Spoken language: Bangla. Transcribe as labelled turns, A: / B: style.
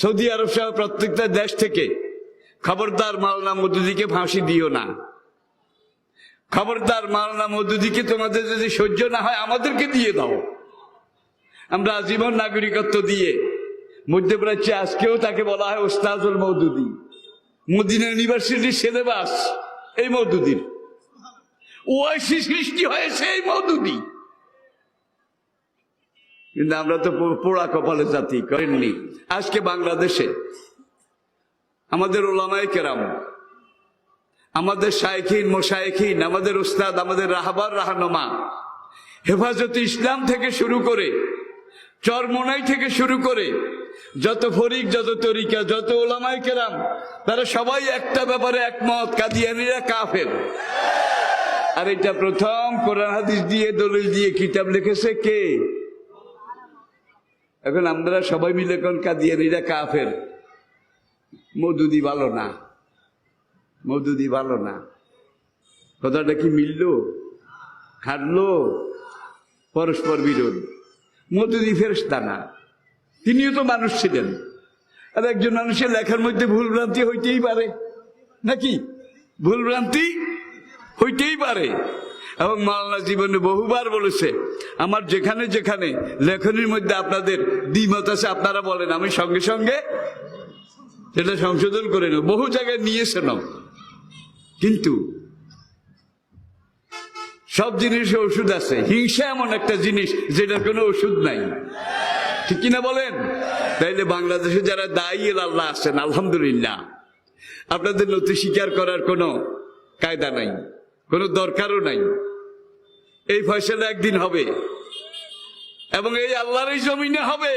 A: সৌদি আরব সহ প্রত্যেকটা দেশ থেকে খবরদার মাওলানা মওদুদীকে ফাঁসি দিও না, খবরদার মাওলানা মওদুদীকে তোমাদের যদি সহ্য না হয় আমাদেরকে দিয়ে দাও। আমরা আজীবন নাগরিকত্ব দিয়ে মধ্যপ্রাচ্যে আজকেও তাকে বলা হয় ওস্তাজুল মওদুদী। মদিনা ইউনিভার্সিটির সিলেবাস এই মওদুদীর, ওয়াইসি সৃষ্টি হয়েছে এই মওদুদী। কিন্তু আমরা তো পোড়া কপালে জাতি, করেননি। আজকে বাংলাদেশে আমাদের ওলামায়ে কেরাম, আমাদের শায়েখিন মোশায়েখিন, আমাদের উস্তাদ, আমাদের রাহবার রাহনুমা, হেফাজতে ইসলাম থেকে শুরু করে, চরমোনাই থেকে শুরু করে যত ফরিক, যত তরিকা, যত ওলামায়ে কেরাম, তারা সবাই একটা ব্যাপারে একমত, কাদিয়ানীরা কাফের। আর এটা প্রথম কোরআন হাদিস দিয়ে দলিল দিয়ে কিতাব লিখেছে কে? এখন আমরা সবাই মিলে কোন কাদিয়ানীরা কাফের। মওদুদী ভালো না, মওদুদী ভালো না। কথাটা কি মিলল? খাটলো? পরস্পর বিরোধ। মওদুদী ফেরেশতা না, তিনিও তো মানুষ ছিলেন। আর একজন মানুষের লেখার মধ্যে ভুলভ্রান্তি হইতেই পারে, নাকি? ভুলভ্রান্তি হইতেই পারে। এবং মাওলানা জীবনে বহুবার বলেছে, আমার যেখানে যেখানে লেখনীর মধ্যে আপনাদের দ্বিমত আছে আপনারা বলেন, আমি সঙ্গে সঙ্গে সেটা সংশোধন করে নেব। বহু জায়গায় নিয়েছেন। কিন্তু সব জিনিসের ওষুধ আছে। হিংসা এমন একটা জিনিস যেটার কোনো ওষুধ নাই, ঠিক কিনা বলেন? তাইলে বাংলাদেশে যারা দায়ী আল্লাহ আছেন, আলহামদুলিল্লাহ, আপনাদের নথি স্বীকার করার কোনো কায়দা নাই, কোনো দরকারও নাই। এই ফয়সালা একদিন হবে এবং এই আল্লাহর এই জমিনে হবে।